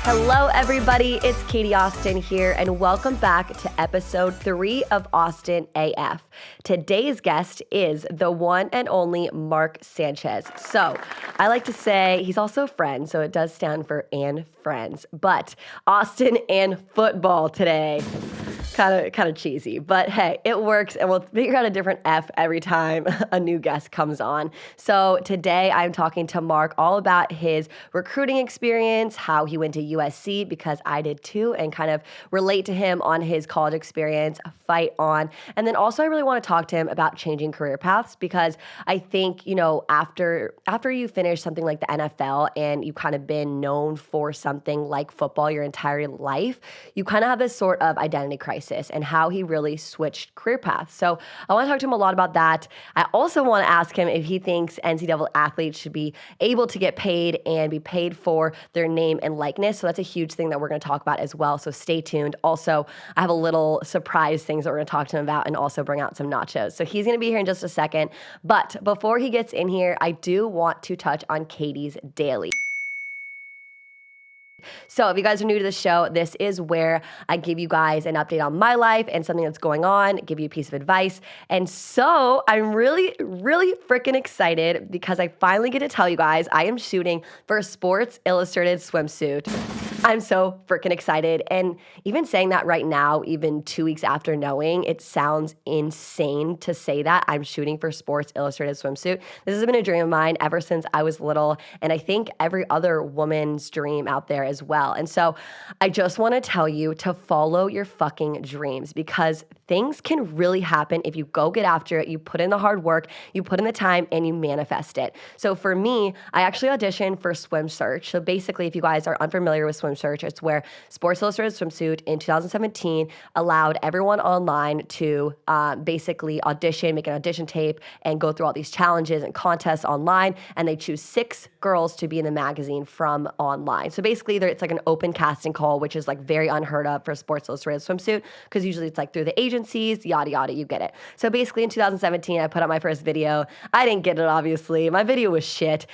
Hello, everybody. It's Katie Austin here, and welcome back to episode 3 of Austin AF. Today's guest is the one and only Mark Sanchez. So I like to say he's also a friend, so it does stand for and friends, but Austin and football today. Kind of cheesy, but hey, it works, and we'll figure out a different F every time a new guest comes on. So today I'm talking to Mark all about his recruiting experience, how he went to USC, because I did too, and kind of relate to him on his college experience, fight on. And then also I really want to talk to him about changing career paths, because I think, after you finish something like the NFL and you've kind of been known for something like football your entire life, you kind of have this sort of identity crisis and how he really switched career paths. So I want to talk to him a lot about that. I also want to ask him if he thinks NCAA athletes should be able to get paid and be paid for their name and likeness. So that's a huge thing that we're going to talk about as well. So stay tuned. Also, I have a little surprise things that we're going to talk to him about and also bring out some nachos. So he's going to be here in just a second. But before he gets in here, I do want to touch on Katie's Daily. So if you guys are new to the show, this is where I give you guys an update on my life and something that's going on, give you a piece of advice. And so I'm really, really freaking excited because I finally get to tell you guys I am shooting for Sports Illustrated Swimsuit. I'm so freaking excited. And even saying that right now, even 2 weeks after knowing, it sounds insane to say that I'm shooting for Sports Illustrated Swimsuit. This has been a dream of mine ever since I was little, and I think every other woman's dream out there as well. And so I just want to tell you to follow your fucking dreams, because things can really happen if you go get after it, you put in the hard work, you put in the time, and you manifest it. So for me, I actually auditioned for Swim Search. So basically, if you guys are unfamiliar with Swim Search, it's where Sports Illustrated Swimsuit in 2017 allowed everyone online to basically audition, make an audition tape, and go through all these challenges and contests online, and they choose 6 girls to be in the magazine from online. So basically, it's like an open casting call, which is like very unheard of for Sports Illustrated Swimsuit, because usually it's like through the agencies, yada, yada, you get it. So basically in 2017, I put out my first video. I didn't get it, obviously. My video was shit.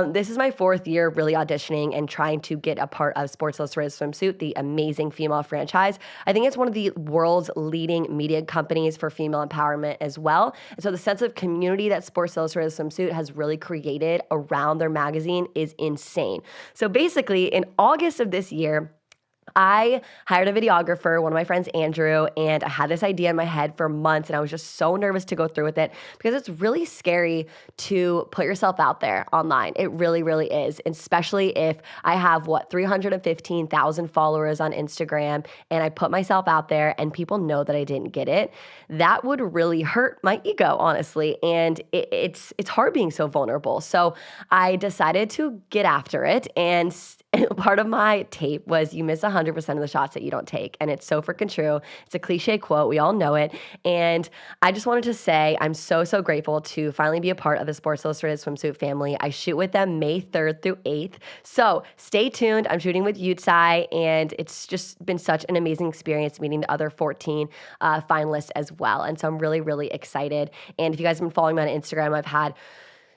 This is my 4th year really auditioning and trying to get a part of Sports Illustrated Swimsuit, the amazing female franchise. I think it's one of the world's leading media companies for female empowerment as well. And so the sense of community that Sports Illustrated Swimsuit has really created around their magazine is insane. So basically in August of this year, I hired a videographer, one of my friends, Andrew, and I had this idea in my head for months, and I was just so nervous to go through with it because it's really scary to put yourself out there online. It really, really is, especially if I have, 315,000 followers on Instagram, and I put myself out there and people know that I didn't get it. That would really hurt my ego, honestly, and it's hard being so vulnerable. So I decided to get after it, and part of my tape was you miss 100% of the shots that you don't take. And it's so freaking true. It's a cliche quote. We all know it. And I just wanted to say I'm so, so grateful to finally be a part of the Sports Illustrated Swimsuit family. I shoot with them May 3rd through 8th. So stay tuned. I'm shooting with UTSI, and it's just been such an amazing experience meeting the other 14 finalists as well. And so I'm really, really excited. And if you guys have been following me on Instagram, I've had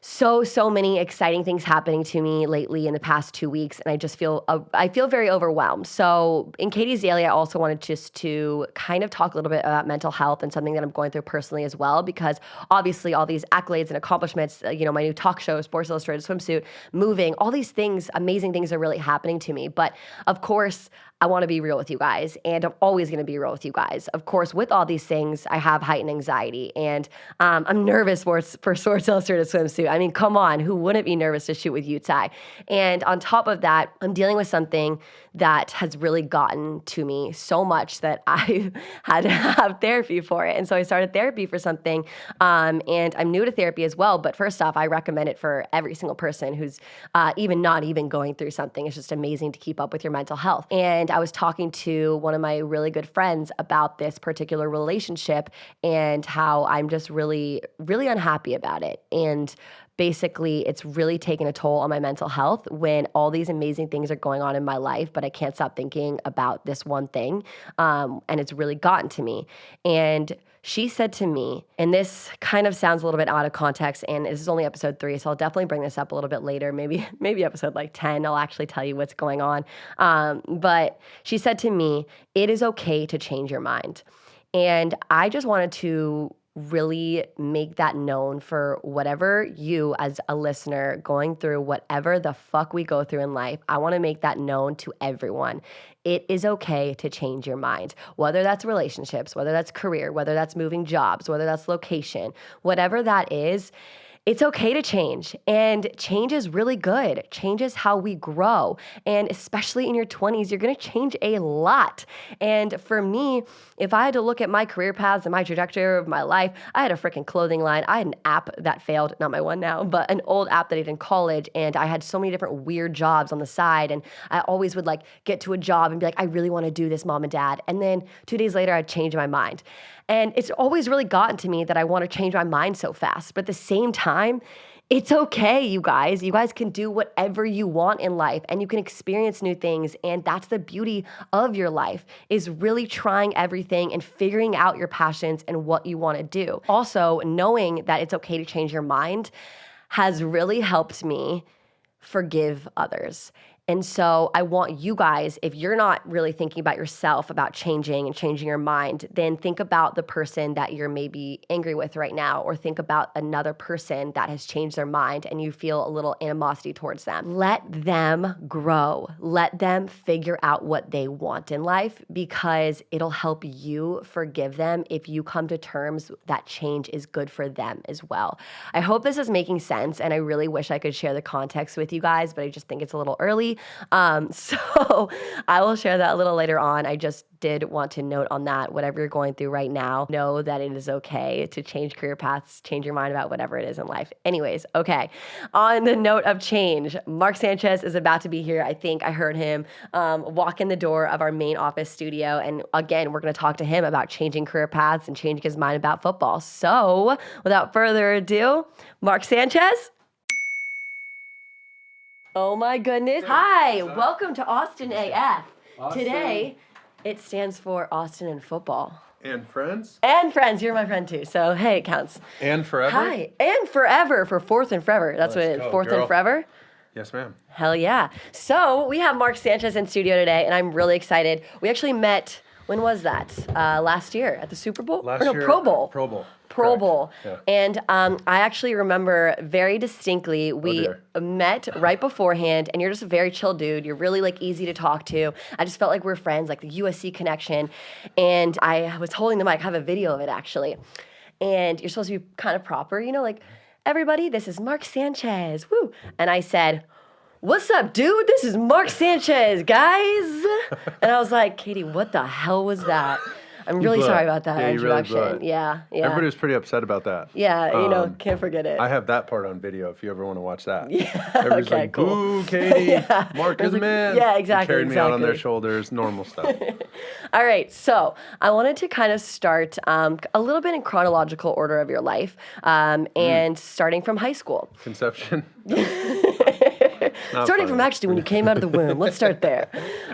so many exciting things happening to me lately in the past 2 weeks, and I feel very overwhelmed. So in Katie's Daily, I also wanted just to kind of talk a little bit about mental health and something that I'm going through personally as well, because obviously all these accolades and accomplishments, my new talk show, Sports Illustrated Swimsuit, moving, all these things, amazing things are really happening to me. But of course, I want to be real with you guys, and I'm always going to be real with you guys. Of course, with all these things, I have heightened anxiety, and I'm nervous for Sports Illustrated Swimsuit. I mean, come on, who wouldn't be nervous to shoot with UTSI? And on top of that, I'm dealing with something that has really gotten to me so much that I had to have therapy for it. And so I started therapy for something, and I'm new to therapy as well. But first off, I recommend it for every single person who's not even going through something. It's just amazing to keep up with your mental health. And I was talking to one of my really good friends about this particular relationship and how I'm just really, really unhappy about it. And basically, it's really taken a toll on my mental health when all these amazing things are going on in my life, but I can't stop thinking about this one thing. And it's really gotten to me. And She said to me, and this kind of sounds a little bit out of context, and this is only episode 3, so I'll definitely bring this up a little bit later. Maybe episode like 10, I'll actually tell you what's going on. But she said to me, it is okay to change your mind. And I just wanted to really make that known for whatever you as a listener going through whatever the fuck we go through in life. I want to make that known to everyone. It is okay to change your mind, whether that's relationships, whether that's career, whether that's moving jobs, whether that's location, whatever that is. It's okay to change, and change is really good. Change is how we grow, and especially in your 20s, you're gonna change a lot. And for me, if I had to look at my career paths and my trajectory of my life, I had a freaking clothing line. I had an app that failed, not my one now, but an old app that I did in college, and I had so many different weird jobs on the side, and I always would like get to a job and be like, I really wanna do this, mom and dad, and then 2 days later, I'd change my mind. And it's always really gotten to me that I want to change my mind so fast. But at the same time, it's okay, you guys. You guys can do whatever you want in life, and you can experience new things. And that's the beauty of your life, is really trying everything and figuring out your passions and what you want to do. Also, knowing that it's okay to change your mind has really helped me forgive others. And so I want you guys, if you're not really thinking about yourself, about changing and changing your mind, then think about the person that you're maybe angry with right now, or think about another person that has changed their mind and you feel a little animosity towards them. Let them grow. Let them figure out what they want in life, because it'll help you forgive them if you come to terms that change is good for them as well. I hope this is making sense, and I really wish I could share the context with you guys, but I just think it's a little early. So I will share that a little later on. I just did want to note on that, whatever you're going through right now, know that it is okay to change career paths, change your mind about whatever it is in life. Anyways, okay. On the note of change, Mark Sanchez is about to be here. I think I heard him walk in the door of our main office studio. And again, we're going to talk to him about changing career paths and changing his mind about football. So without further ado, Mark Sanchez. Oh my goodness. Hi, welcome to Austin AF. Austin. Today, it stands for Austin and football. And friends. And friends, you're my friend too, so hey, it counts. And forever. Hi, and forever for fourth and forever. That's what it is, fourth and forever. Yes, ma'am. Hell yeah. So we have Mark Sanchez in studio today, and I'm really excited. We actually met, when was that? Last year at the Super Bowl? Year, Pro Bowl. Pro Bowl. Pro Bowl. Yeah. And I actually remember very distinctly, we met right beforehand, and you're just a very chill dude. You're really like easy to talk to. I just felt like we're friends, like the USC connection. And I was holding the mic. I have a video of it actually. And you're supposed to be kind of proper, you know, like, everybody, this is Mark Sanchez. Woo. And I said, what's up, dude? This is Mark Sanchez, guys. And I was like, Katie, what the hell was that? I'm really sorry about that introduction. Really yeah. Everybody was pretty upset about that. Yeah, you know, can't forget it. I have that part on video if you ever want to watch that. Yeah, Everybody's okay, like, cool. boo, Katie, Yeah. Mark is a man. Yeah, exactly. They carried me out on their shoulders, normal stuff. All right, so I wanted to kind of start a little bit in chronological order of your life, and starting from high school. Conception. Starting from actually when you came out of the womb. Let's start there.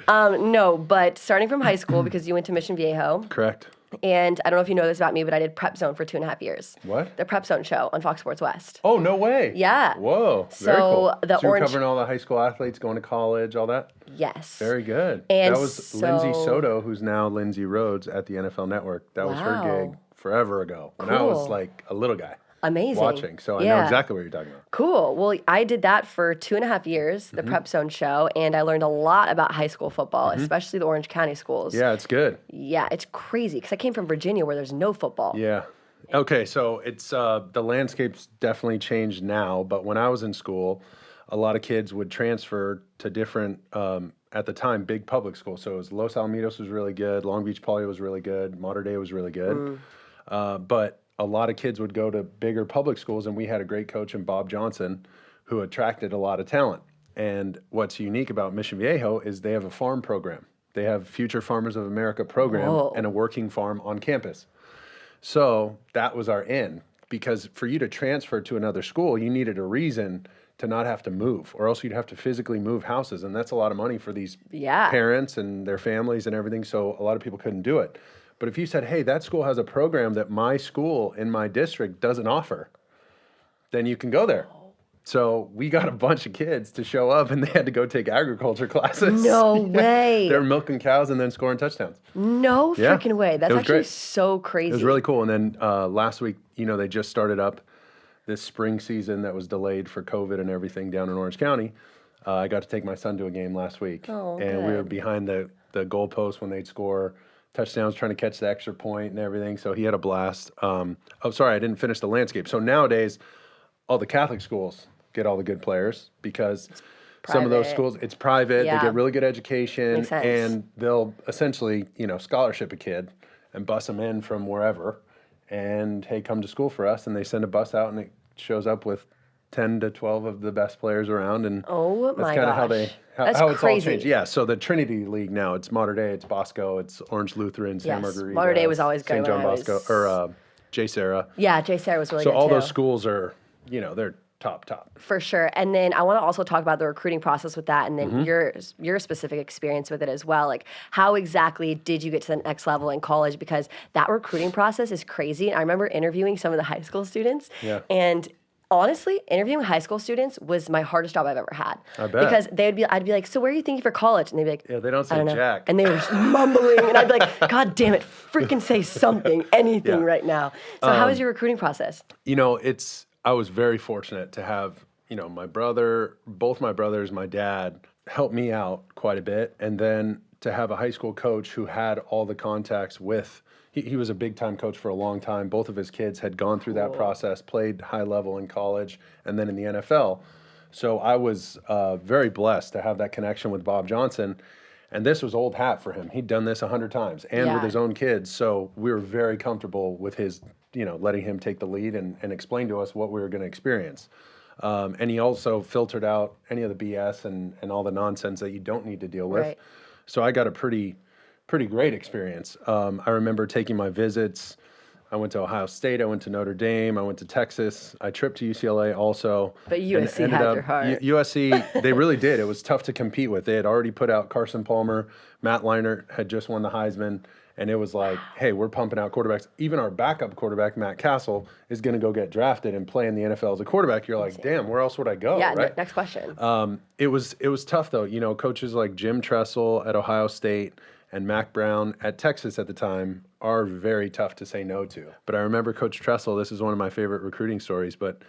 No, but starting from high school, because you went to Mission Viejo. Correct. And I don't know if you know this about me, but I did Prep Zone for 2.5 years. What? The Prep Zone show on Fox Sports West. Oh, no way. Yeah. Whoa. So very cool. the so you're orange. covering all the high school athletes going to college, all that? Yes. Very good. And that was Lindsay Soto, who's now Lindsay Rhodes at the NFL Network. That was her gig forever ago when I was like a little guy. Amazing. Watching, so I know exactly what you're talking about. Cool. Well, I did that for 2.5 years, the Prep Zone show, and I learned a lot about high school football, especially the Orange County schools. Yeah, it's good. Yeah, it's crazy because I came from Virginia where there's no football. Yeah. Okay, so it's the landscape's definitely changed now, but when I was in school, a lot of kids would transfer to different, at the time, big public schools. So it was Los Alamitos was really good, Long Beach Poly was really good, Mater Dei was really good, but a lot of kids would go to bigger public schools, and we had a great coach in Bob Johnson who attracted a lot of talent. And what's unique about Mission Viejo is they have a farm program. They have Future Farmers of America program and a working farm on campus. So that was our in, because for you to transfer to another school, you needed a reason to not have to move, or else you'd have to physically move houses. And that's a lot of money for these parents and their families and everything. So a lot of people couldn't do it. But if you said, hey, that school has a program that my school in my district doesn't offer, then you can go there. So we got a bunch of kids to show up, and they had to go take agriculture classes. No way. They're milking cows and then scoring touchdowns. No freaking way. That's actually great. so crazy. It was really cool. And then last week, they just started up this spring season that was delayed for COVID and everything down in Orange County. I got to take my son to a game last week. Oh, and we were good. behind the goalpost when they'd score touchdowns, trying to catch the extra point and everything. So he had a blast. Sorry, I didn't finish the landscape. So nowadays, all the Catholic schools get all the good players because some of those schools, it's private. Yeah. They get really good education. Makes sense. And they'll essentially, scholarship a kid and bus them in from wherever. And, hey, come to school for us. And they send a bus out, and it shows up with 10 to 12 of the best players around. And oh my that's kind of how it's crazy. all changed. Yeah, so the Trinity League now, it's Mater Dei, it's Bosco, it's Orange Lutheran, San Margarita. Mater Dei was always good St. John when I Bosco, was- or J. Sarah. Yeah, J. Sarah was really So good all too. those schools are, they're top. For sure. And then I want to also talk about the recruiting process with that, and then Mm-hmm. your specific experience with it as well. Like, how exactly did you get to the next level in college? Because that recruiting process is crazy. I remember interviewing some of the high school students, Yeah. and honestly, interviewing high school students was my hardest job I've ever had. I bet. Because I'd be like, so where are you thinking for college? And they'd be like, Yeah, they don't I say don't know. jack. And they were just mumbling, and I'd be like, God damn it, freaking say something, anything Yeah. right now. So how was your recruiting process? I was very fortunate to have, my brother, both my brothers, my dad helped me out quite a bit. And then to have a high school coach who had all the contacts with, he was a big time coach for a long time. Both of his kids had gone through that process, played high level in college and then in the NFL. So I was very blessed to have that connection with Bob Johnson. And this was old hat for him. He'd done this 100 times and with his own kids. So we were very comfortable with his, letting him take the lead and explain to us what we were going to experience. And he also filtered out any of the BS and all the nonsense that you don't need to deal with. Right. So I got a pretty great experience. I remember taking my visits. I went to Ohio State. I went to Notre Dame. I went to Texas. I tripped to UCLA also. But and USC ended had up- your heart. USC, they really did. It was tough to compete with. They had already put out Carson Palmer. Matt Leinart had just won the Heisman. And it was like, hey, we're pumping out quarterbacks. Even our backup quarterback, Matt Castle, is going to go get drafted and play in the NFL as a quarterback. You're like, damn, where else would I go? Yeah, right? next question. It was tough though. Coaches like Jim Tressel at Ohio State and Mac Brown at Texas at the time are very tough to say no to. But I remember Coach Tressel. This is one of my favorite recruiting stories. But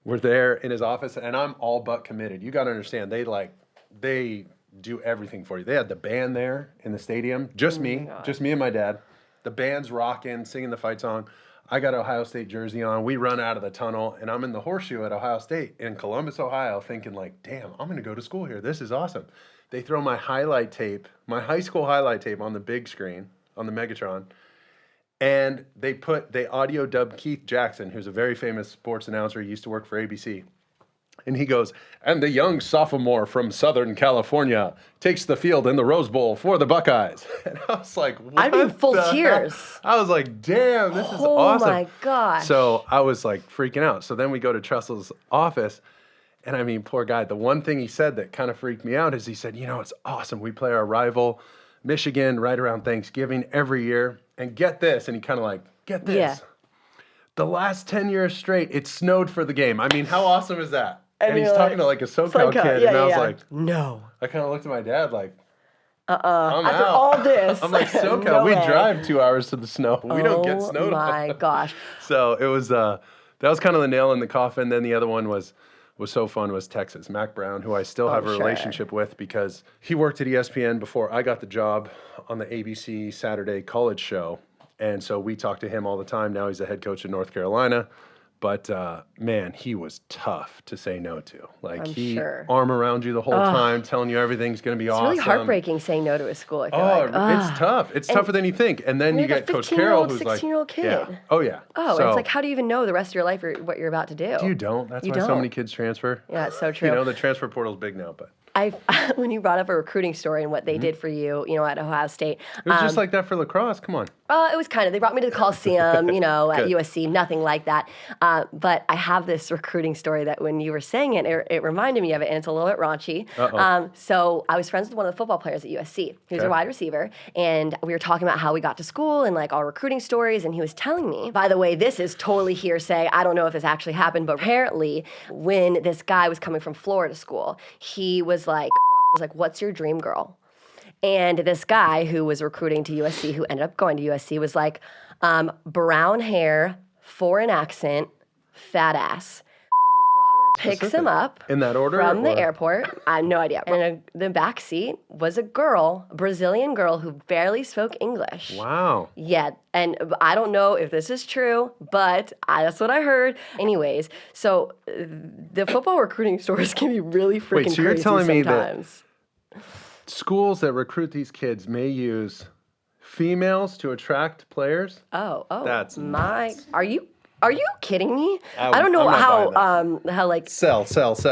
we're there in his office, and I'm all but committed. You got to understand, they do everything for you. They had the band there in the stadium, just me and my dad. The band's rocking, singing the fight song. I got an Ohio State jersey on. We run out of the tunnel, and I'm in the horseshoe at Ohio State in Columbus, Ohio, thinking like, damn, I'm going to go to school here. This is awesome. They throw my highlight tape, my high school highlight tape on the big screen, on the Megatron, and they audio dubbed Keith Jackson, who's a very famous sports announcer. He used to work for ABC. And he goes, and the young sophomore from Southern California takes the field in the Rose Bowl for the Buckeyes. And I was like, what I'm in full the tears. hell? I was like, damn, this is Oh awesome. my gosh. So I was like freaking out. So then we go to Tressel's office. And I mean, poor guy, the one thing he said that kind of freaked me out is he said, it's awesome. We play our rival, Michigan, right around Thanksgiving every year. And get this. And he kind of like, get this. Yeah. The last 10 years straight, it snowed for the game. I mean, how awesome is that? And you're he's talking to like a SoCal SoCal, kid. yeah, And I was yeah. like, No. I kind of looked at my dad like, I'm After out. all this. I'm like, SoCal, No we way. drive 2 hours to the snow. We don't get snowed Oh my on. gosh. So it was, that was kind of the nail in the coffin. Then the other one was so fun was Texas. Mac Brown, who I still have a sure. relationship with because he worked at ESPN before I got the job on the ABC Saturday College show. And so we talk to him all the time. Now he's the head coach in North Carolina. But, man, he was tough to say no to. Like, I'm he sure. arm around you the whole time, telling you everything's going to be It's awesome. really heartbreaking saying no to a school, I feel Oh, like. it's tough. It's tougher than you think. And then you're you like get a Coach Carroll, 15-year-old, who's like, 16-year-old kid. Yeah. Oh, yeah. Oh, So, it's like, how do you even know the rest of your life or what you're about to do? you don't. That's You why so don't. many kids transfer. Yeah, it's so true. The transfer portal's big now, but When you brought up a recruiting story and what they did for you, at Ohio State. it was just like that for lacrosse. Come on. It was kind of. They brought me to the Coliseum, at USC, nothing like that. But I have this recruiting story that when you were saying it reminded me of it, and it's a little bit raunchy. So I was friends with one of the football players at USC. He was a wide receiver, and we were talking about how we got to school and like our recruiting stories, and he was telling me, by the way, this is totally hearsay. I don't know if this actually happened, but apparently when this guy was coming from Florida school, he was like, what's your dream girl? And this guy who was recruiting to USC, who ended up going to USC, was like, brown hair, foreign accent, fat ass. Picks him up in that order from the airport. I have no idea. And in the back seat was a girl, a Brazilian girl who barely spoke English. Wow. Yeah, and I don't know if this is true, but that's what I heard. Anyways, so the football recruiting stories can be really freaking Wait, so you're crazy telling sometimes. Me that schools that recruit these kids may use females to attract players? Oh, that's nuts. Are you kidding me? I don't know how like sell.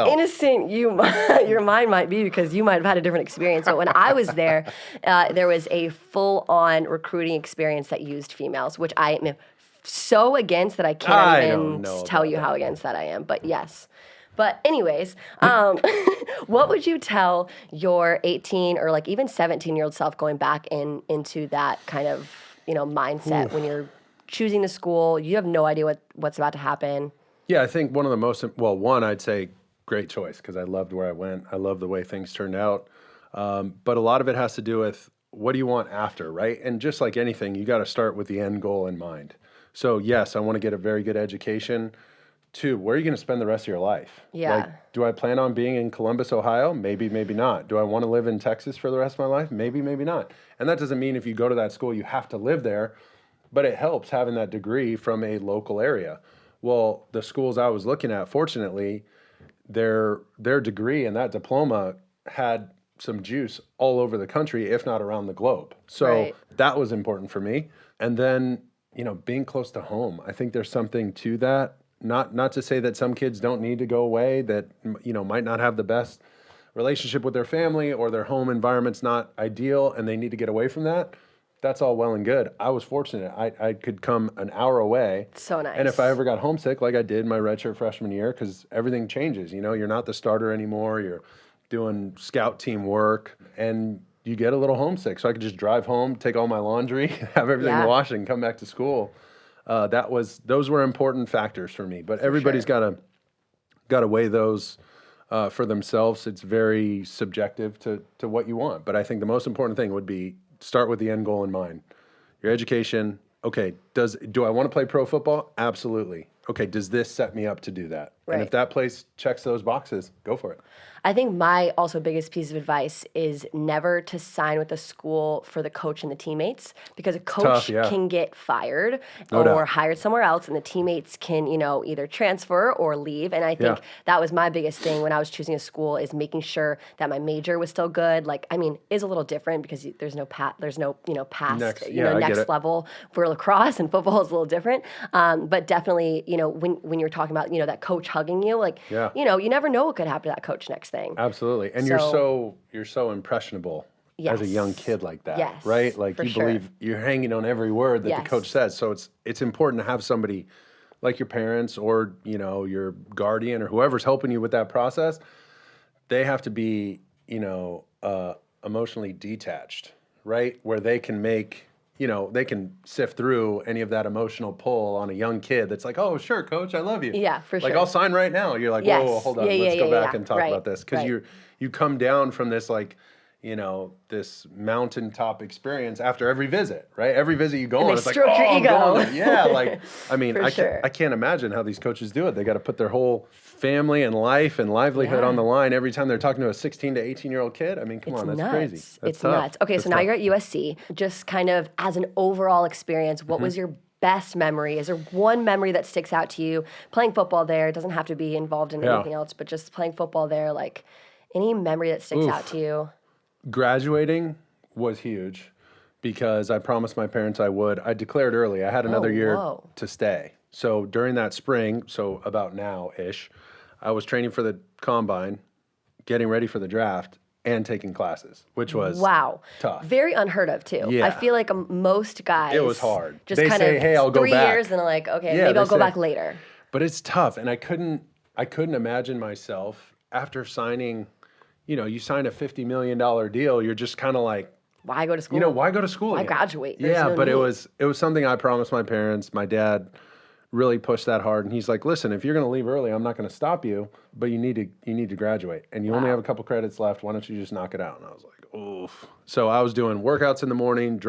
innocent your mind might be because you might have had a different experience. But when I was there was a full-on recruiting experience that used females, which I am so against that I can't even tell you how against that I am. But yes. But anyways, what would you tell your 18 or like even 17-year-old self going back into that kind of mindset when you're choosing the school, you have no idea what's about to happen? Yeah, I think one of the most, one, I'd say great choice because I loved where I went. I love the way things turned out. But a lot of it has to do with what do you want after, right? And just like anything, you got to start with the end goal in mind. So yes, I want to get a very good education. 2, where are you going to spend the rest of your life? Yeah. Like, do I plan on being in Columbus, Ohio? Maybe, maybe not. Do I want to live in Texas for the rest of my life? Maybe, maybe not. And that doesn't mean if you go to that school, you have to live there. But it helps having that degree from a local area. Well, the schools I was looking at, fortunately, their degree and that diploma had some juice all over the country, if not around the globe. So that was important for me. And then, being close to home. I think there's something to that. Not to say that some kids don't need to go away, that, might not have the best relationship with their family or their home environment's not ideal and they need to get away from that. That's all well and good. I was fortunate. I could come an hour away. So nice. And if I ever got homesick, like I did my redshirt freshman year, because everything changes. You're not the starter anymore. You're doing scout team work, and you get a little homesick. So I could just drive home, take all my laundry, have everything washed, and come back to school. Those were important factors for me. But everybody's got to weigh those for themselves. It's very subjective to what you want. But I think the most important thing would be start with the end goal in mind. Your education. Okay, do I want to play pro football? Absolutely. Okay, does this set me up to do that? Right. And if that place checks those boxes, go for it. I think my also biggest piece of advice is never to sign with a school for the coach and the teammates, because a coach can get fired or hired somewhere else, and the teammates can, either transfer or leave. And I think that was my biggest thing when I was choosing a school, is making sure that my major was still good. Like, is a little different because there's no past, next level for lacrosse, and football is a little different. But definitely, when you're talking about, that coach hugging you, you never know what could happen to that coach next thing. Absolutely. And you're so impressionable as a young kid like that, right? Like you believe you're hanging on every word that the coach says. So it's important to have somebody like your parents or, your guardian or whoever's helping you with that process. They have to be, emotionally detached, right? Where they can make, they can sift through any of that emotional pull on a young kid that's like, oh, sure, coach, I love you. Yeah, for sure. Like, I'll sign right now. You're like, whoa, hold on, let's go back and talk about this. Because you come down from this, like, this mountaintop experience after every visit, right? Every visit you go on, it's like, oh, I'm going there. Yeah, like, I can't imagine how these coaches do it. They got to put their whole family and life and livelihood on the line every time they're talking to a 16 to 18-year-old kid. Come on, that's crazy. That's tough. Nuts. Okay, so now you're at USC. Just kind of as an overall experience, what was your best memory? Is there one memory that sticks out to you playing football there? It doesn't have to be involved in anything else, but just playing football there, like any memory that sticks out to you? Graduating was huge because I promised my parents I would. I declared early. I had another year to stay. So during that spring, so about now-ish, I was training for the combine, getting ready for the draft, and taking classes, which was tough. Very unheard of too. Yeah. I feel like most guys. It was hard. Just they kind say, of hey, I'll go 3 back. years and like, okay, maybe I'll go back later. But it's tough, and I couldn't imagine myself after signing. You sign a $50 million deal. You're just kind of like, why go to school? Why go to school? Why again? graduate? But it was something I promised my parents. My dad really pushed that hard, and he's like, listen, if you're going to leave early, I'm not going to stop you, but you need to graduate, and you only have a couple credits left. Why don't you just knock it out? And I was like, oof. So I was doing workouts in the morning,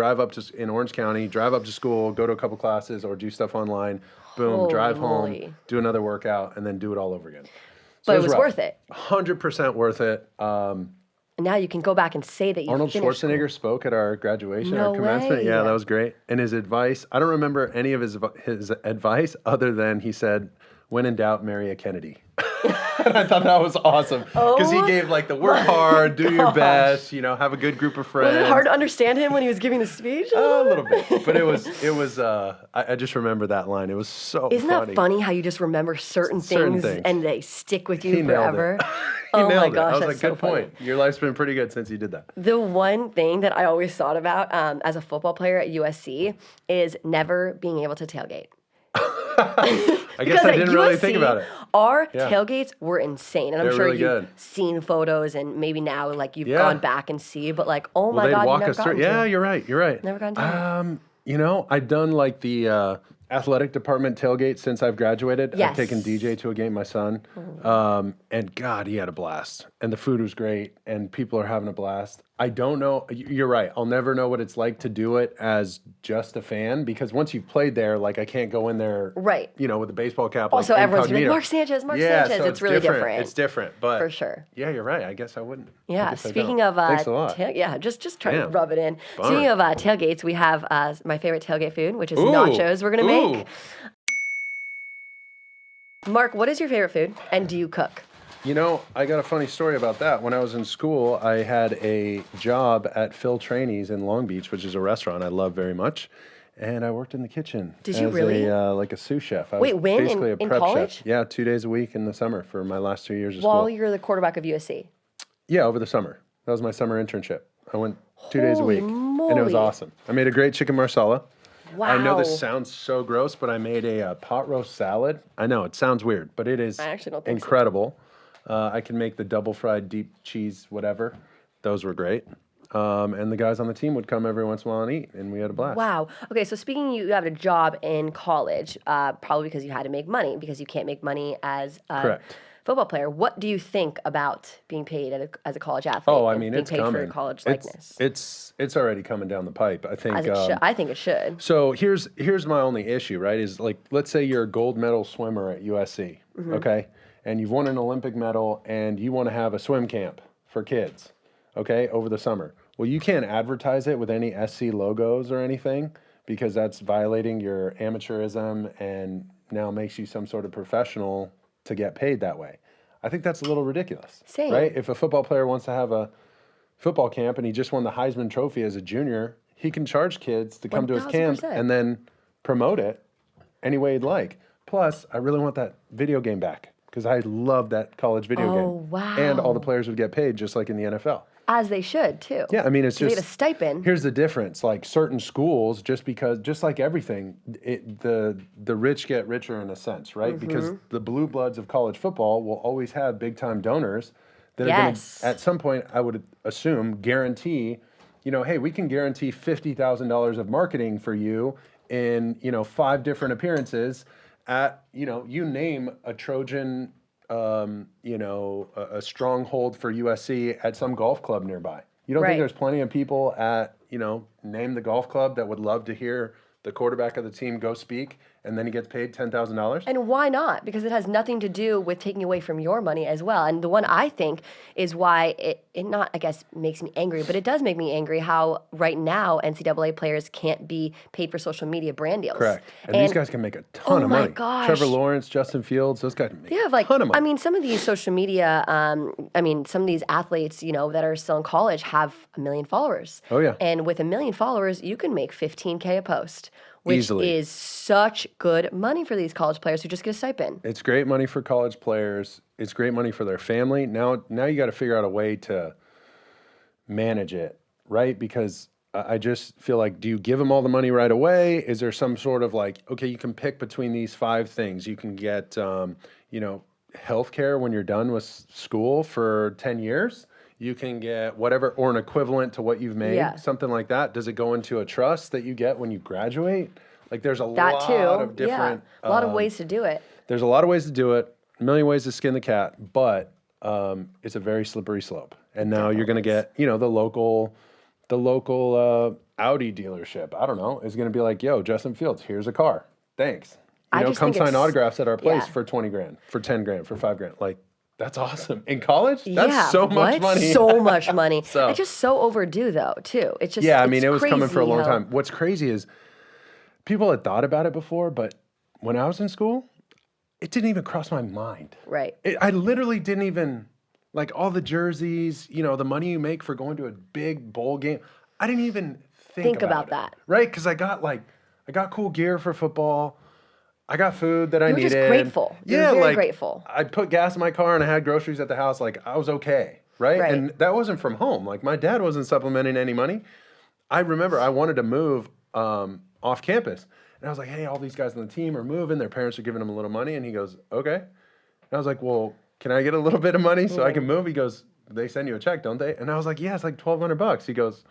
in Orange County, drive up to school, go to a couple classes, or do stuff online. Boom, drive home, do another workout, and then do it all over again. So but it was worth it. 100% worth it. And now you can go back and say that you Arnold Schwarzenegger spoke at our graduation, our commencement. Yeah, that was great. And his advice, I don't remember any of his advice other than he said, when in doubt, marry a Kennedy. And I thought that was awesome. Because he gave like the work hard, do your best, have a good group of friends. Was it hard to understand him when he was giving the speech? A little bit. But it was I just remember that line. It was so funny. Isn't that funny how you just remember certain things and they stick with you forever? He nailed my gosh, it. I was that's like, so good point. Your life's been pretty good since you did that. The one thing that I always thought about as a football player at USC is never being able to tailgate. I guess I didn't really think about it. Our tailgates were insane. And I'm sure really you've seen photos and maybe now like you've gone back and see, but like, oh my God, walk you never us through. Yeah, you're right. Never gotten to I've done like the athletic department tailgate since I've graduated. Yes. I've taken DJ to a game, my son. And God, he had a blast. And the food was great and people are having a blast. I don't know. You're right. I'll never know what it's like to do it as just a fan because once you've played there, like I can't go in there, with a baseball cap. Also, everyone's going to be Mark Sanchez. So it's really different. It's different, but for sure. Yeah, you're right. I guess I wouldn't. Yeah. Speaking of, thanks a lot. Just try to rub it in. Speaking of tailgates, we have my favorite tailgate food, which is nachos. We're going to make. Mark, what is your favorite food, and do you cook? I got a funny story about that. When I was in school, I had a job at Phil Traney's in Long Beach, which is a restaurant I love very much. And I worked in the kitchen. Did you really? Like a sous chef. Wait, when? Basically in prep college? Chef. Yeah, 2 days a week in the summer for my last 2 years of school. While you're the quarterback of USC? Yeah, over the summer. That was my summer internship. I went 2 days a week. Moly. And it was awesome. I made a great chicken marsala. Wow. I know this sounds so gross, but I made a pot roast salad. I know, it sounds weird, but it is incredible. I can make the double fried deep cheese whatever. Those were great. And the guys on the team would come every once in a while and eat, and we had a blast. Wow. Okay, so you have a job in college, probably because you had to make money, because you can't make money as a football player. What do you think about being paid as a college athlete? Oh, I mean, it's coming. For your college likeness? It's already coming down the pipe. I think. I think it should. So here's my only issue, right? Is like, let's say you're a gold medal swimmer at USC, okay, and you've won an Olympic medal, and you want to have a swim camp for kids, okay, over the summer. Well, you can't advertise it with any SC logos or anything because that's violating your amateurism and now makes you some sort of professional to get paid that way. I think that's a little ridiculous, right? If a football player wants to have a football camp and he just won the Heisman Trophy as a junior, he can charge kids to come to his camp and then promote it any way he'd like. Plus, I really want that video game back because I love that college video game. Oh, wow. And all the players would get paid just like in the NFL. As they should, too. Yeah, I mean, it's just... They get a stipend. Here's the difference. Like, certain schools, just like everything, the rich get richer in a sense, right? Because the blue bloods of college football will always have big-time donors that are going to, at some point, I would assume, guarantee, hey, we can guarantee $50,000 of marketing for you in, 5 different appearances at, you name a Trojan... a stronghold for USC at some golf club nearby. You don't think there's plenty of people at, name the golf club that would love to hear the quarterback of the team go speak and then he gets paid $10,000? And why not? Because it has nothing to do with taking away from your money as well. And the one I think is why it not, I guess, makes me angry, but it does make me angry how right now NCAA players can't be paid for social media brand deals. Correct. And these guys can make a ton of money. Oh my gosh. Trevor Lawrence, Justin Fields, those guys make a ton of money. I mean, some of these social media, some of these athletes, that are still in college have 1 million followers. Oh, yeah. And with 1 million followers, you can make $15K a post. Which Easily. Is such good money for these college players who just get a stipend. It's great money for college players. It's great money for their family. Now you got to figure out a way to manage it, right? Because I just feel like, do you give them all the money right away? Is there some sort of like, okay, you can pick between these 5 things. You can get, healthcare when you're done with school for 10 years. You can get whatever, or an equivalent to what you've made, something like that. Does it go into a trust that you get when you graduate? Like there's a lot of different... a lot of ways to do it. There's a lot of ways to do it, a million ways to skin the cat, but it's a very slippery slope. And now you're going to get, the local Audi dealership, I don't know, is going to be like, yo, Justin Fields, here's a car. Thanks. Come sign autographs at our place for 20 grand, for 10 grand, for 5 grand. Like, that's awesome. In college? That's so much money. So much money. It's just so overdue, though, too. It's just it was coming for a long time. What's crazy is people had thought about it before, but when I was in school, it didn't even cross my mind. Right. I literally didn't even, like all the jerseys, the money you make for going to a big bowl game, I didn't even think about that. Right? Because I got cool gear for football. I got food that I needed. You're just grateful. You're very grateful. I put gas in my car and I had groceries at the house. Like, I was okay, right? And that wasn't from home. Like, my dad wasn't supplementing any money. I remember I wanted to move off campus. And I was like, hey, all these guys on the team are moving. Their parents are giving them a little money. And he goes, okay. And I was like, well, can I get a little bit of money so I can move? He goes, they send you a check, don't they? And I was like, yeah, it's like $1,200. He goes,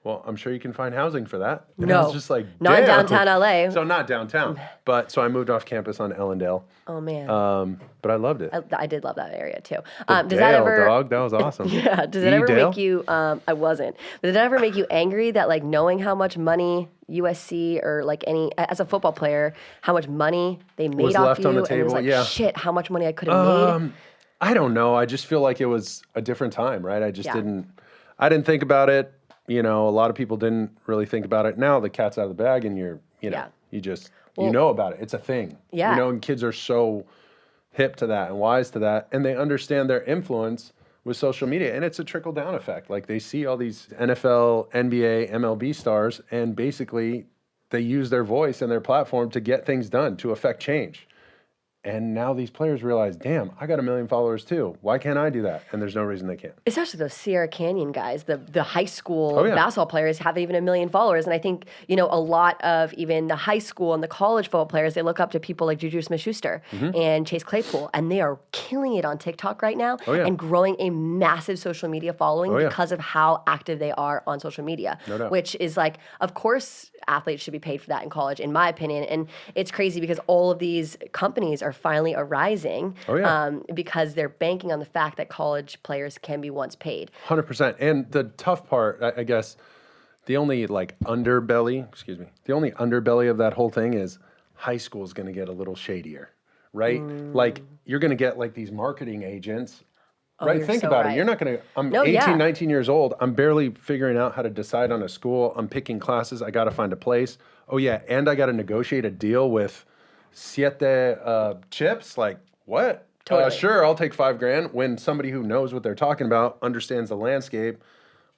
well, I'm sure you can find housing for that. And I was just like, not in downtown LA. So not downtown. So I moved off campus on Ellendale. Oh, man. But I loved it. I did love that area, too. Does that ever... dog, that was awesome. Yeah. Does it ever make you... I wasn't. But did it ever make you angry that, like, knowing how much money USC or, like, as a football player, how much money they made was off left you? on the table, and it was like, shit, how much money I could have made? I don't know. I just feel like it was a different time, right? I just didn't think about it. A lot of people didn't really think about it. Now the cat's out of the bag and you know about it. It's a thing. Yeah. And kids are so hip to that and wise to that. And they understand their influence with social media. And it's a trickle down effect. Like they see all these NFL, NBA, MLB stars, and basically they use their voice and their platform to get things done, to affect change. And now these players realize, damn, I got 1 million followers too. Why can't I do that? And there's no reason they can't. Especially those Sierra Canyon guys, the high school basketball players have even 1 million followers. And I think, a lot of even the high school and the college football players, they look up to people like Juju Smith-Schuster and Chase Claypool. And they are killing it on TikTok right now and growing a massive social media following because of how active they are on social media. No doubt. Which is like, of course, athletes should be paid for that in college, in my opinion. And it's crazy because all of these companies are finally arising because they're banking on the fact that college players can be once paid. 100%. And the tough part, I guess, the only underbelly of that whole thing is high school is going to get a little shadier, right? Like you're going to get like these marketing agents. Right, think about it. You're not going to, I'm 18, 19 years old. I'm barely figuring out how to decide on a school. I'm picking classes. I got to find a place. Oh, yeah, and I got to negotiate a deal with Siete Chips. Like, what? Totally. Sure, I'll take $5,000 when somebody who knows what they're talking about, understands the landscape,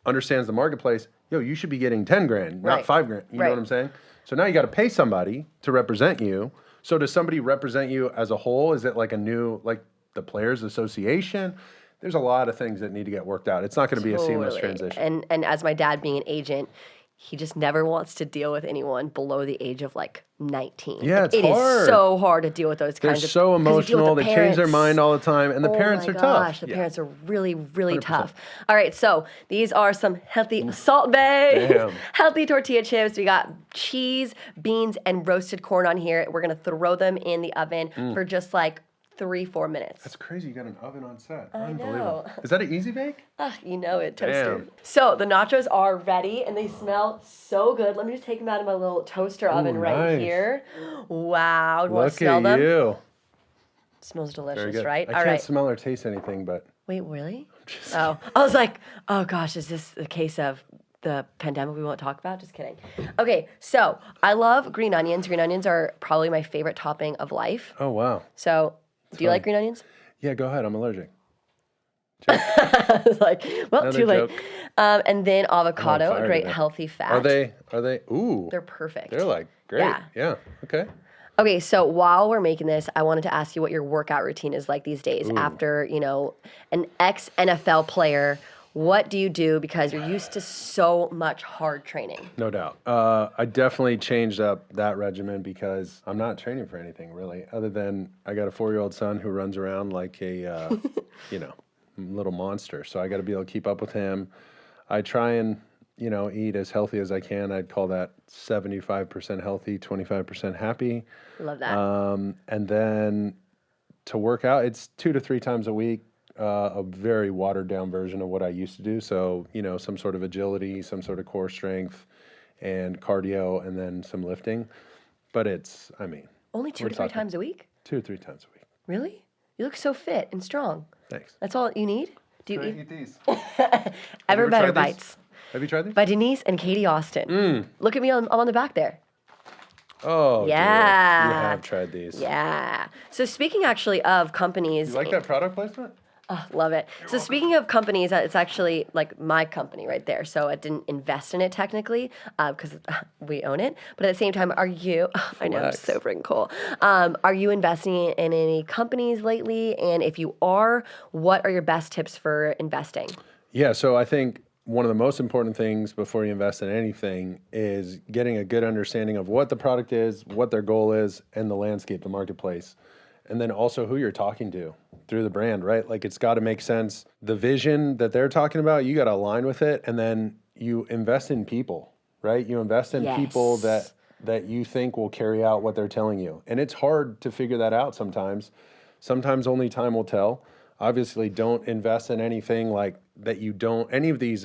understands the marketplace. Yo, you should be getting $10,000, not $5,000. You know what I'm saying? So now you got to pay somebody to represent you. So does somebody represent you as a whole? Is it like a new, like the Players Association? There's a lot of things that need to get worked out. It's not going to be a seamless transition. And as my dad being an agent, he just never wants to deal with anyone below the age of like 19. Yeah, it's hard. It is so hard to deal with those kinds of... They're so emotional. They change their mind all the time. And the parents are tough. Oh my gosh, the parents are really, really 100%. Tough. All right, so these are some healthy Salt Bae, healthy tortilla chips. We got cheese, beans, and roasted corn on here. We're going to throw them in the oven for just like 3-4 minutes. That's crazy. You got an oven on set. I Unbelievable. know. Is that an easy bake? You know it, toaster. So the nachos are ready and they smell so good. Let me just take them out of my little toaster oven right here. Wow. Want to smell them? Look at you. It smells delicious, right? I can't smell or taste anything, but... Wait, really? I was like, oh gosh, is this the case of the pandemic we won't talk about? Just kidding. Okay, so I love green onions. Green onions are probably my favorite topping of life. Oh, wow. So... Do you like green onions? Yeah, go ahead. I'm allergic. I was like, well, Another too late. joke. And then avocado, a great healthy fat. Are they? Ooh. They're perfect. They're like great. Yeah. Okay. Okay, so while we're making this, I wanted to ask you what your workout routine is like these days after, an ex-NFL player What do you do because you're used to so much hard training? No doubt. I definitely changed up that regimen because I'm not training for anything really, other than I got a 4-year-old son who runs around like a, little monster. So I got to be able to keep up with him. I try and, eat as healthy as I can. I'd call that 75% healthy, 25% happy. Love that. And then to work out, it's 2 to 3 times a week. A very watered down version of what I used to do. So, some sort of agility, some sort of core strength and cardio, and then some lifting. But only 2 to 3 times a week? 2 to 3 times a week. Really? You look so fit and strong. Thanks. That's all you need? Do you Can I eat? eat these? Ever Better tried these? Bites Have you tried these? by Denise and Katie Austin. Look at me, I'm on the back there. Oh, Yeah. dear. You have tried these. Yeah. So speaking actually of companies. You like that product placement? Oh, love it. So speaking of companies, it's actually like my company right there. So I didn't invest in it technically because we own it. But at the same time, are you? I know, Flex. so freaking cool. Are you investing in any companies lately? And if you are, what are your best tips for investing? Yeah, so I think one of the most important things before you invest in anything is getting a good understanding of what the product is, what their goal is, and the landscape, the marketplace. And then also who you're talking to through the brand, right? Like it's got to make sense. The vision that they're talking about, you got to align with it. And then you invest in people, right? You invest in people that you think will carry out what they're telling you. And it's hard to figure that out sometimes. Sometimes only time will tell. Obviously, don't invest in anything like that any of these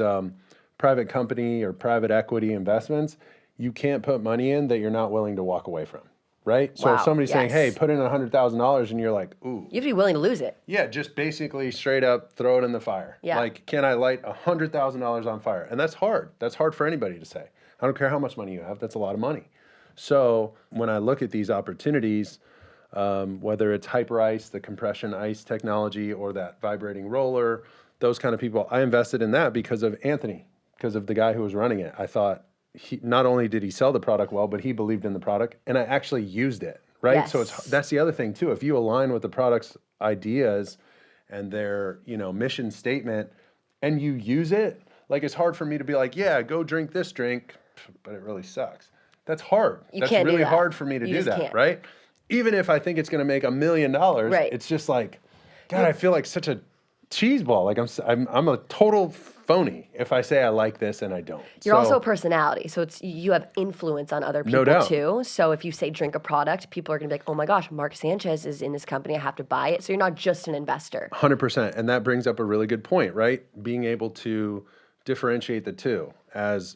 private company or private equity investments, you can't put money in that you're not willing to walk away from. Right? So if somebody's saying, hey, put in $100,000 and you're like, ooh. You have to be willing to lose it. Yeah, just basically straight up throw it in the fire. Yeah. Like, can I light $100,000 on fire? And that's hard. That's hard for anybody to say. I don't care how much money you have. That's a lot of money. So when I look at these opportunities, whether it's hyper ice, the compression ice technology, or that vibrating roller, those kind of people, I invested in that because of Anthony, because of the guy who was running it. I thought, not only did he sell the product well, but he believed in the product, and I actually used it, right? Yes. So that's the other thing too. If you align with the product's ideas and their, mission statement, and you use it, like it's hard for me to be like, yeah, go drink this drink, but it really sucks. That's hard. That's can't do really that. hard for me to You do just that, can't. right? Even if I think it's going to make $1 million, Right. it's just like, God, I feel like such a cheese ball. Like I'm a total phony if I say I like this and I don't. You're also a personality, so you have influence on other people doubt. too. So if you say drink a product, people are gonna be like, "Oh my gosh, Mark Sanchez is in this company. I have to buy it." So you're not just an investor. 100%. And that brings up a really good point, right? Being able to differentiate the two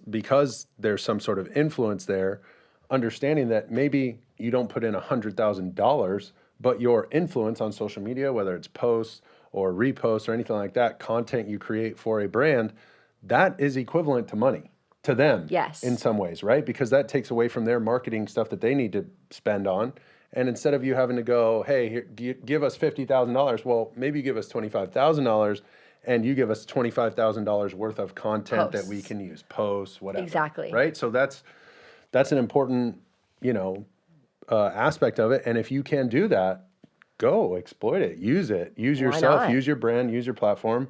because there's some sort of influence there, understanding that maybe you don't put in $100,000, but your influence on social media, whether it's posts or reposts or anything like that, content you create for a brand, that is equivalent to money to them. Yes. In some ways, right? Because that takes away from their marketing stuff that they need to spend on. And instead of you having to go, hey, here, give us $50,000, well, maybe you give us $25,000 and you give us $25,000 worth of content that we can use, posts, whatever. Exactly. Right? So that's an important, aspect of it. And if you can do that, go exploit it, use yourself, not? use your brand, use your platform,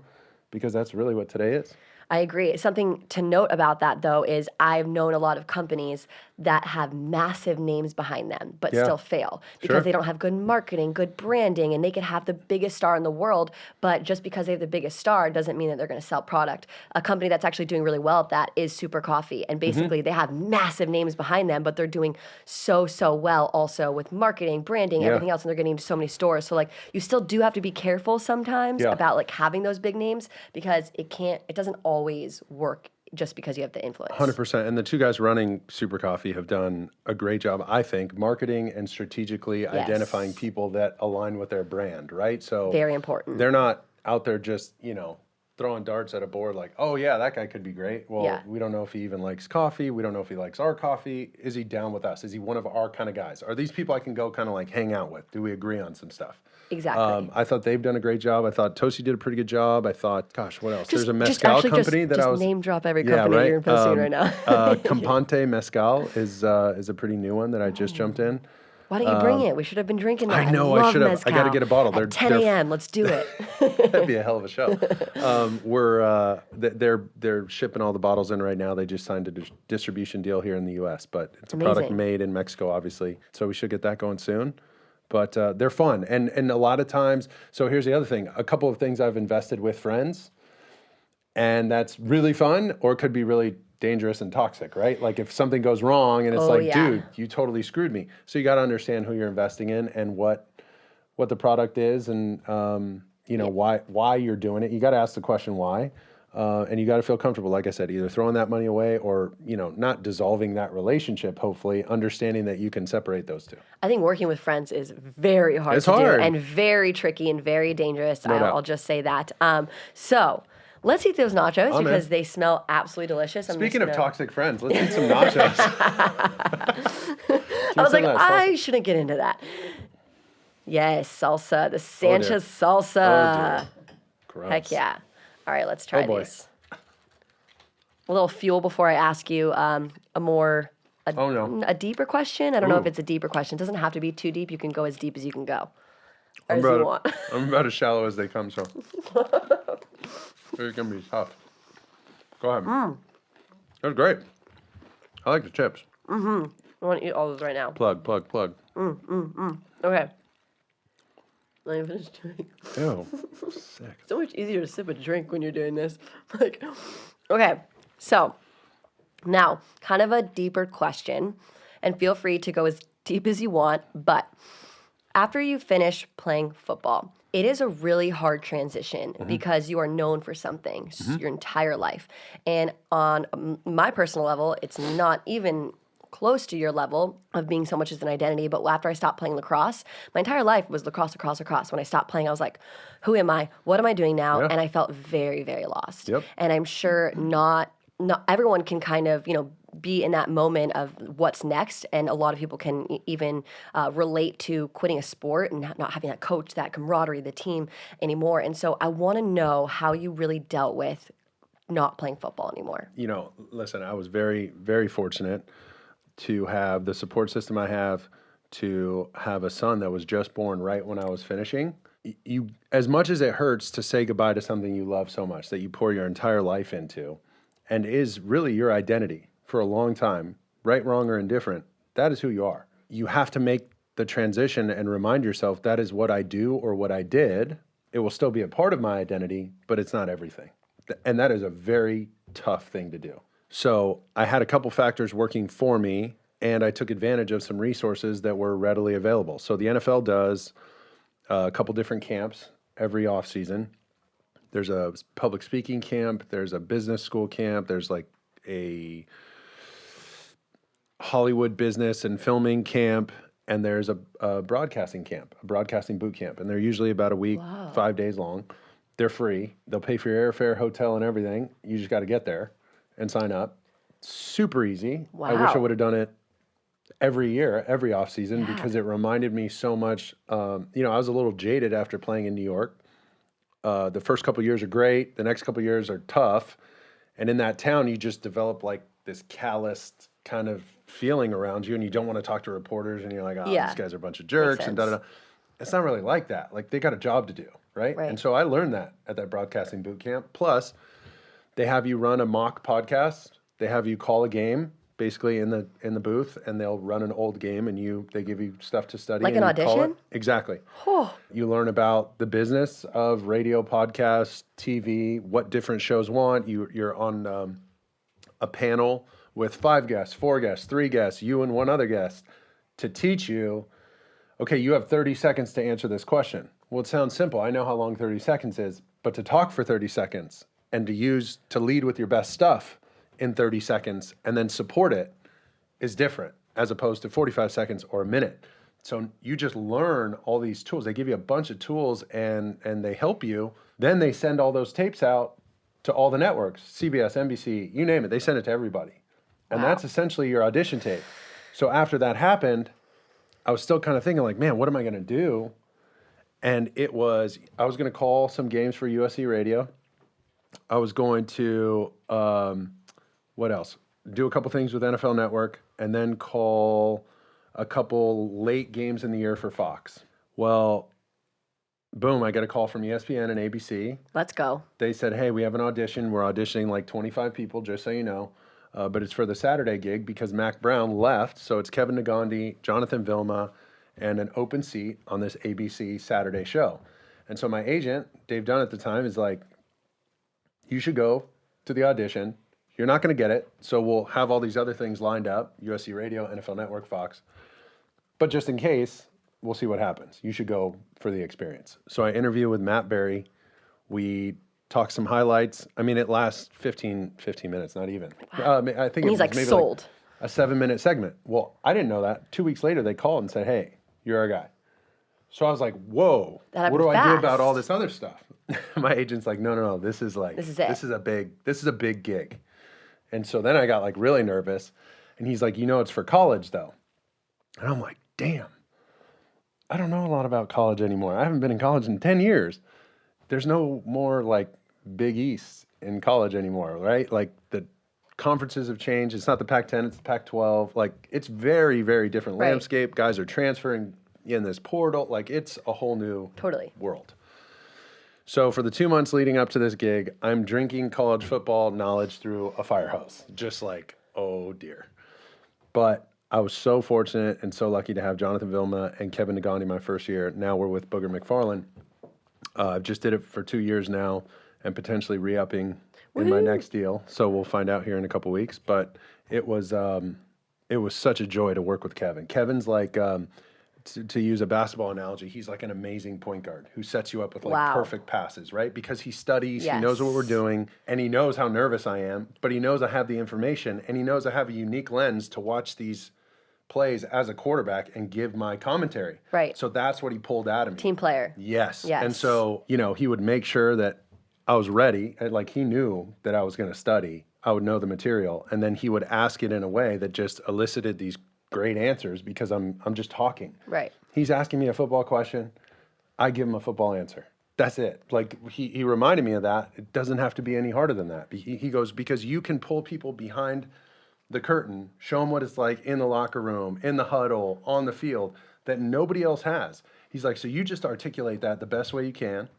because that's really what today is. I agree. Something to note about that, though, is I've known a lot of companies that have massive names behind them, but still fail because they don't have good marketing, good branding, and they could have the biggest star in the world, but just because they have the biggest star doesn't mean that they're going to sell product. A company that's actually doing really well at that is Super Coffee, and basically they have massive names behind them, but they're doing so well also with marketing, branding, everything else, and they're getting into so many stores. So like you still do have to be careful sometimes about like having those big names because it doesn't always work just because you have the influence. 100%. And the two guys running Super Coffee have done a great job, I think, marketing and strategically identifying people that align with their brand, right? So very important. They're not out there just, throwing darts at a board like, oh yeah, that guy could be great. Well, we don't know if he even likes coffee. We don't know if he likes our coffee. Is he down with us? Is he one of our kind of guys? Are these people I can go kind of like hang out with? Do we agree on some stuff? Exactly. I thought they've done a great job. I thought Toasty did a pretty good job. I thought, gosh, what else? There's a mezcal company that I was name drop every company you're posting right now. Compante Mezcal is a pretty new one that I just jumped in. Why don't you bring it? We should have been drinking that. I know, love I should have. mezcal. I got to get a bottle. At 10 a.m. Let's do it. That'd be a hell of a show. They're shipping all the bottles in right now. They just signed a distribution deal here in the U.S., but it's a product made in Mexico, obviously. So we should get that going soon. But they're fun, and a lot of times. So here's the other thing: a couple of things I've invested with friends, and that's really fun, or it could be really dangerous and toxic, right? Like if something goes wrong, and it's dude, you totally screwed me. So you got to understand who you're investing in and what the product is, and why you're doing it. You got to ask the question why, and you got to feel comfortable. Like I said, either throwing that money away or not dissolving that relationship. Hopefully, understanding that you can separate those two. I think working with friends is very hard to do and very tricky and very dangerous. I'll just say that. So let's eat those nachos because they smell absolutely delicious. Speaking of toxic friends, let's eat some nachos. I was like, I shouldn't get into that. Yes, salsa, the Sanchez salsa. Oh, gross. Heck yeah. All right, let's try these. A little fuel before I ask you a deeper question. I don't know if it's a deeper question. It doesn't have to be too deep. You can go as deep as you can go. Or as you want. I'm about as shallow as they come, so it's going to be tough. Go ahead. That was great. I like the chips. I want to eat all those right now. Plug. Okay. Let me finish doing. Ew. Sick. So much easier to sip a drink when you're doing this. Okay. So now, kind of a deeper question, and feel free to go as deep as you want, but after you finish playing football, it is a really hard transition because you are known for something your entire life. And on my personal level, it's not even close to your level of being so much as an identity. But after I stopped playing lacrosse, my entire life was lacrosse. When I stopped playing, I was like, who am I? What am I doing now? Yeah. And I felt very, very lost. Yep. And I'm sure not everyone can kind of, be in that moment of what's next. And a lot of people can even relate to quitting a sport and not having that coach, that camaraderie, the team anymore. And so I want to know how you really dealt with not playing football anymore. Listen, I was very, very fortunate to have the support system I have, to have a son that was just born right when I was finishing. You, as much as it hurts to say goodbye to something you love so much, that you pour your entire life into, and is really your identity for a long time, right, wrong, or indifferent, that is who you are. You have to make the transition and remind yourself that is what I do or what I did. It will still be a part of my identity, but it's not everything. And that is a very tough thing to do. So I had a couple factors working for me, and I took advantage of some resources that were readily available. So the NFL does a couple different camps every off season. There's a public speaking camp, there's a business school camp, there's like a Hollywood business and filming camp, and there's a broadcasting camp, a broadcasting boot camp. And they're usually about a week, 5 days long. They're free. They'll pay for your airfare, hotel, and everything. You just got to get there and sign up. Super easy. Wow. I wish I would have done it every year, every off season, because it reminded me so much. I was a little jaded after playing in New York. The first couple of years are great. The next couple of years are tough. And in that town, you just develop like this calloused kind of feeling around you, and you don't want to talk to reporters, and you're like, these guys are a bunch of jerks, and da-da-da. It's not really like that. Like, they got a job to do, right? And so I learned that at that broadcasting boot camp. Plus, they have you run a mock podcast. They have you call a game, basically in the booth, and they'll run an old game, and they give you stuff to study. Like an audition? Exactly. You learn about the business of radio, podcast, TV, what different shows want. You're on a panel with 5 guests, 4 guests, 3 guests, you and one other guest, to teach you, okay, you have 30 seconds to answer this question. Well, it sounds simple. I know how long 30 seconds is, but to talk for 30 seconds and to lead with your best stuff in 30 seconds and then support it is different, as opposed to 45 seconds or a minute. So you just learn all these tools. They give you a bunch of tools and they help you. Then they send all those tapes out to all the networks, CBS, NBC, you name it. They send it to everybody. And that's essentially your audition tape. So after that happened, I was still kind of thinking like, man, what am I going to do? And I was going to call some games for USC Radio. I was going to, what else? Do a couple things with NFL Network, and then call a couple late games in the year for Fox. Well, boom, I get a call from ESPN and ABC. Let's go. They said, hey, we have an audition. We're auditioning like 25 people, just so you know. But it's for the Saturday gig because Mac Brown left. So it's Kevin Nagandi, Jonathan Vilma, and an open seat on this ABC Saturday show. And so my agent, Dave Dunn at the time, is like, you should go to the audition. You're not going to get it. So we'll have all these other things lined up, USC Radio, NFL Network, Fox. But just in case, we'll see what happens. You should go for the experience. So I interview with Matt Berry. We talk some highlights. I mean, it lasts 15 minutes, not even. Wow. I think and he's like maybe sold. Like a 7-minute segment. Well, I didn't know that. 2 weeks later, they called and said, hey, you're our guy. So I was like, whoa, what do I do about all this other stuff? My agent's like, no, this is it. This is a big gig. And so then I got like really nervous. And he's like, it's for college though. And I'm like, damn, I don't know a lot about college anymore. I haven't been in college in 10 years. There's no more like Big East in college anymore, right? Like the conferences have changed. It's not the Pac-10, it's the Pac-12. Like it's very, very different landscape. Guys are transferring in this portal. Like it's a whole new world. So for the 2 months leading up to this gig, I'm drinking college football knowledge through a fire hose. Just like, oh dear. But I was so fortunate and so lucky to have Jonathan Vilma and Kevin Nagandi my first year. Now we're with Booger McFarland. I've just did it for 2 years now and potentially re-upping in my next deal. So we'll find out here in a couple weeks. But it was such a joy to work with Kevin. Kevin's like, to use a basketball analogy, he's like an amazing point guard who sets you up with like perfect passes, right? Because he studies, he knows what we're doing, and he knows how nervous I am, but he knows I have the information, and he knows I have a unique lens to watch these plays as a quarterback and give my commentary. Right. So that's what he pulled out of me. Team player. Yes. And so, he would make sure that I was ready. And like he knew that I was going to study. I would know the material. And then he would ask it in a way that just elicited these great answers because I'm just talking. Right. He's asking me a football question. I give him a football answer. That's it. Like he reminded me of that. It doesn't have to be any harder than that. He goes, because you can pull people behind the curtain, show them what it's like in the locker room, in the huddle, on the field, that nobody else has. He's like, so you just articulate that the best way you can,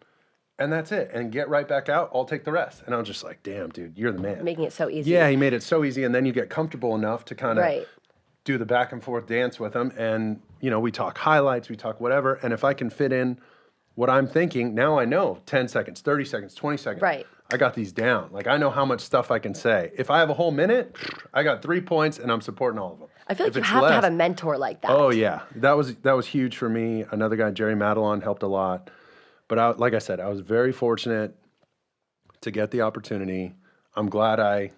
and that's it. And get right back out. I'll take the rest. And I'm just like, damn, dude, you're the man. Making it so easy. Yeah, he made it so easy. And then you get comfortable enough to kind of do the back and forth dance with him. And, we talk highlights, we talk whatever. And if I can fit in what I'm thinking, now I know 10 seconds, 30 seconds, 20 seconds. Right. I got these down. Like I know how much stuff I can say. If I have a whole minute, I got 3 points and I'm supporting all of them. I feel like you have to have a mentor like that. Oh yeah, that was huge for me. Another guy, Jerry Madelon, helped a lot. But like I said, I was very fortunate to get the opportunity. I'm glad I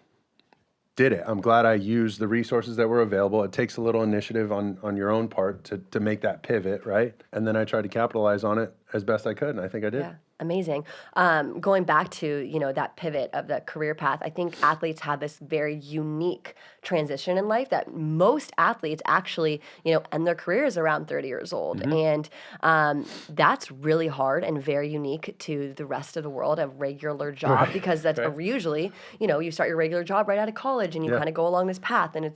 did it. I'm glad I used the resources that were available. It takes a little initiative on your own part to make that pivot, right? And then I tried to capitalize on it as best I could, and I think I did. Yeah. Amazing. Going back to, that pivot of the career path, I think athletes have this very unique transition in life that most athletes actually, end their careers around 30 years old. Mm-hmm. And that's really hard and very unique to the rest of the world, a regular job, because that's usually, you start your regular job right out of college and you kind of go along this path. And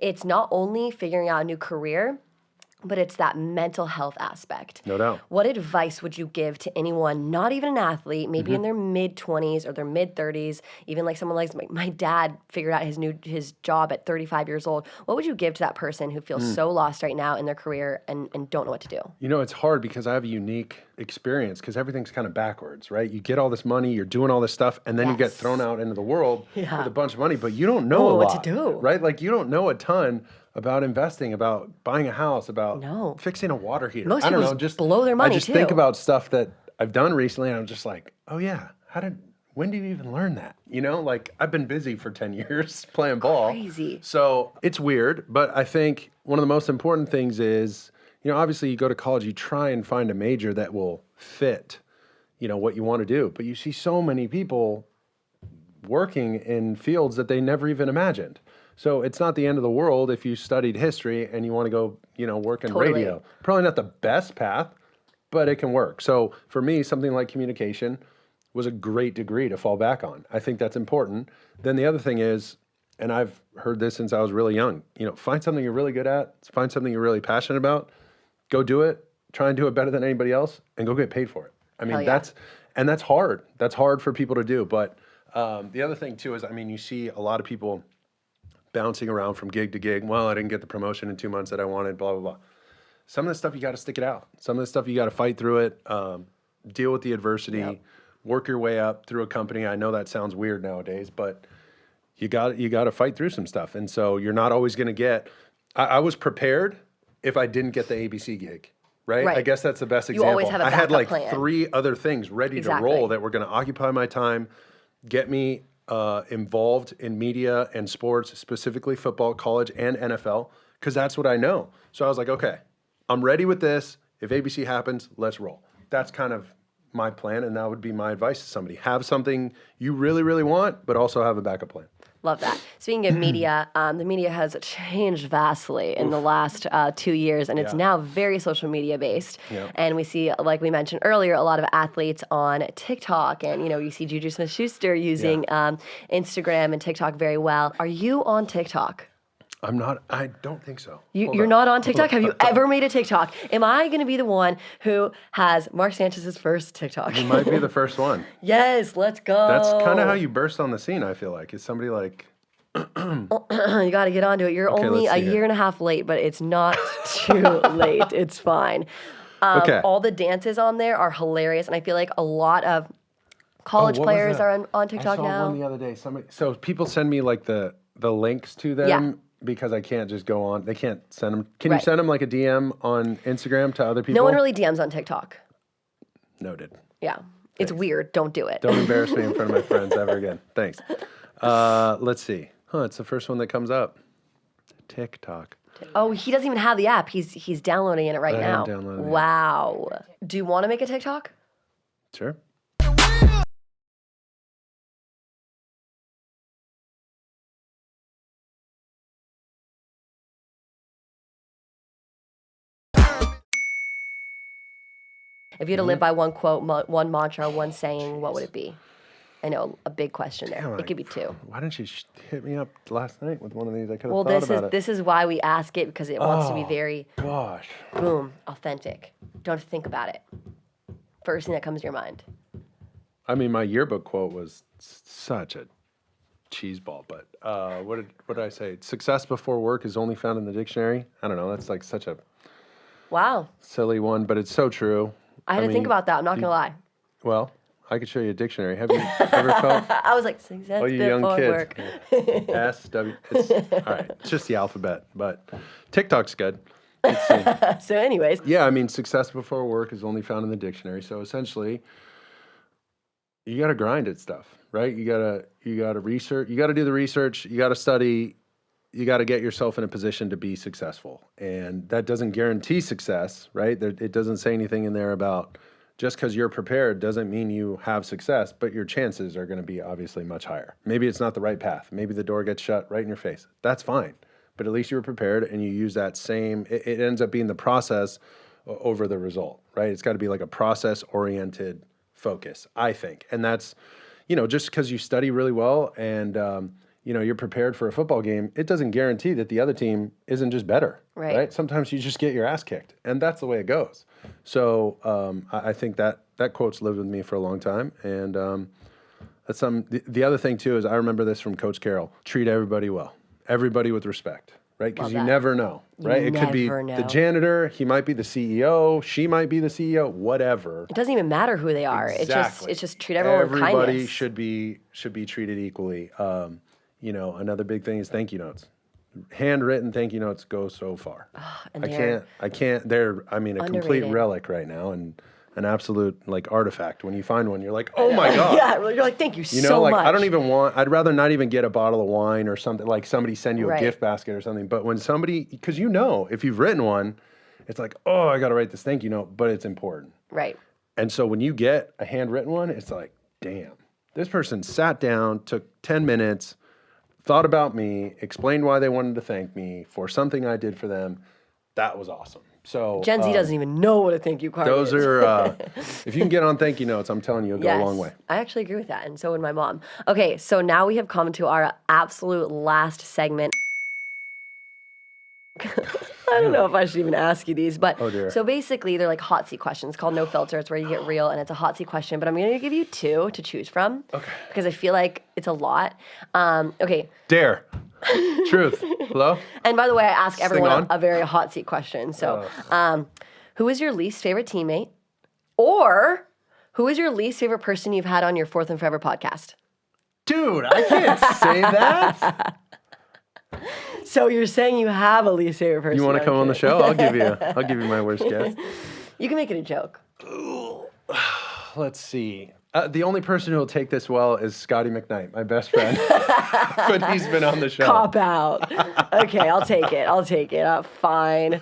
it's not only figuring out a new career, but it's that mental health aspect. No doubt. What advice would you give to anyone, not even an athlete, maybe in their mid-20s or their mid-30s, even like someone like my dad figured out his job at 35 years old. What would you give to that person who feels so lost right now in their career and don't know what to do? It's hard because I have a unique experience because everything's kind of backwards, right? You get all this money, you're doing all this stuff, and then you get thrown out into the world with a bunch of money, but you don't know a lot, what to do. Right? Like you don't know a ton about investing, about buying a house, about fixing a water heater. Most people just blow their money, I just think about stuff that I've done recently, and I'm just like, oh yeah, when do you even learn that? Like I've been busy for 10 years playing ball. Crazy. So it's weird, but I think one of the most important things is, obviously you go to college, you try and find a major that will fit, what you want to do. But you see so many people working in fields that they never even imagined. So it's not the end of the world if you studied history and you want to go, work in radio. Probably not the best path, but it can work. So for me, something like communication was a great degree to fall back on. I think that's important. Then the other thing is, and I've heard this since I was really young, find something you're really good at, find something you're really passionate about, go do it, try and do it better than anybody else, and go get paid for it. I mean, that's hard. That's hard for people to do. But the other thing too is, you see a lot of people bouncing around from gig to gig. Well, I didn't get the promotion in 2 months that I wanted, blah, blah, blah. Some of the stuff you got to stick it out. Some of the stuff you got to fight through it, deal with the adversity, work your way up through a company. I know that sounds weird nowadays, but you got to fight through some stuff. And so you're not always going to get. I was prepared if I didn't get the ABC gig. Right? I guess that's the best example. You always have a backup I had plan. 3 other things ready to roll that were going to occupy my time, get me involved in media and sports, specifically football, college, and NFL, because that's what I know. So I was like, okay, I'm ready with this. If ABC happens, let's roll. That's kind of my plan, and that would be my advice to somebody. Have something you really, really want, but also have a backup plan. Love that. Speaking of media, the media has changed vastly in the last 2 years, and it's now very social media based. Yep. And we see, like we mentioned earlier, a lot of athletes on TikTok, and you see Juju Smith-Schuster using Instagram and TikTok very well. Are you on TikTok? I'm not. I don't think so. You're not on TikTok? Have you ever made a TikTok? Am I going to be the one who has Mark Sanchez's first TikTok? You might be the first one. Yes, let's go. That's kind of how you burst on the scene, I feel like. Is somebody like... You got to get onto it. You're only a year and a half late, but it's not too late. It's fine. All the dances on there are hilarious, and I feel like a lot of college players are on TikTok now. I saw one the other day. So people send me like the links to them because I can't just go on. They can't send them. Can you send them like a DM on Instagram to other people? No one really DMs on TikTok. Noted. Yeah. It's weird. Don't do it. Don't embarrass me in front of my friends ever again. Thanks. Let's see. It's the first one that comes up. TikTok. Oh, he doesn't even have the app. He's downloading it right now. Wow. Do you want to make a TikTok? Sure. If you had to live by one quote, one mantra, one saying, what would it be? I know, a big question there. It could be 2. Why didn't you hit me up last night with one of these? I could have thought about it. This is why we ask it, because it wants to be very, boom, authentic. Don't think about it. First thing that comes to your mind. My yearbook quote was such a cheeseball, but what did I say? Success before work is only found in the dictionary. I don't know. That's like such a silly one, but it's so true. I had to think about that. I'm not going to lie. Well, I could show you a dictionary. Have you ever felt? I was like, success before work. S-W. All right. It's just the alphabet, but TikTok's good. So anyways. Yeah, success before work is only found in the dictionary. So essentially, you got to grind at stuff, right? You got to research. You got to do the research. You got to study. You got to get yourself in a position to be successful. And that doesn't guarantee success, right? It doesn't say anything in there about just because you're prepared doesn't mean you have success, but your chances are going to be obviously much higher. Maybe it's not the right path. Maybe the door gets shut right in your face. That's fine. But at least you were prepared and you use that same, it ends up being the process over the result, right? It's got to be like a process-oriented focus, I think. And that's, just because you study really well and, you're prepared for a football game, it doesn't guarantee that the other team isn't just better, right? Sometimes you just get your ass kicked, and that's the way it goes. So I think that quote's lived with me for a long time, and that's the other thing too is I remember this from Coach Carroll: treat everybody well, everybody with respect, right? Because you never know, right? It could be the janitor, he might be the CEO, she might be the CEO, whatever. It doesn't even matter who they are. Exactly. It's just treat everyone with kindness. Everybody should be treated equally. Another big thing is thank you notes. Handwritten thank you notes go so far. I can't. They're a complete relic right now and an absolute artifact. When you find one, you're like, oh my God. Yeah, you're like, thank you so much. I don't even I'd rather not even get a bottle of wine or something, like somebody send you a gift basket or something. But when somebody, because if you've written one, it's like, oh, I got to write this thank you note, but it's important. Right. And so when you get a handwritten one, it's like, damn, this person sat down, took 10 minutes, thought about me, explained why they wanted to thank me for something I did for them. That was awesome. So Gen Z doesn't even know what a thank you card those is. are, if you can get on thank you notes, I'm telling you, you'll go a long way. I actually agree with that, and so would my mom. Okay, so now we have come to our absolute last segment. I don't know if I should even ask you these, but so basically they're like hot seat questions called No Filter. It's where you get real, and it's a hot seat question, but I'm going to give you 2 to choose from because I feel like it's a lot. Okay. Dare. Truth. Hello? And by the way, I ask everyone a very hot seat question. So who is your least favorite teammate, or who is your least favorite person you've had on your Fourth and Forever podcast? Dude, I can't say that. So you're saying you have a least favorite person? You want to come on the show? I'll give you my worst guess. You can make it a joke. Let's see. The only person who will take this well is Scotty McKnight, my best friend. But he's been on the show. Cop out. Okay, I'll take it. Fine.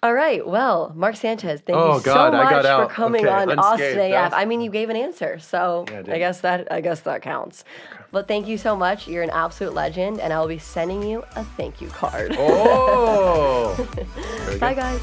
All right. Well, Mark Sanchez, thank you so much for coming on Austin AF. I mean, you gave an answer, so I guess that counts. But thank you so much. You're an absolute legend, and I will be sending you a thank you card. Oh. Bye, guys.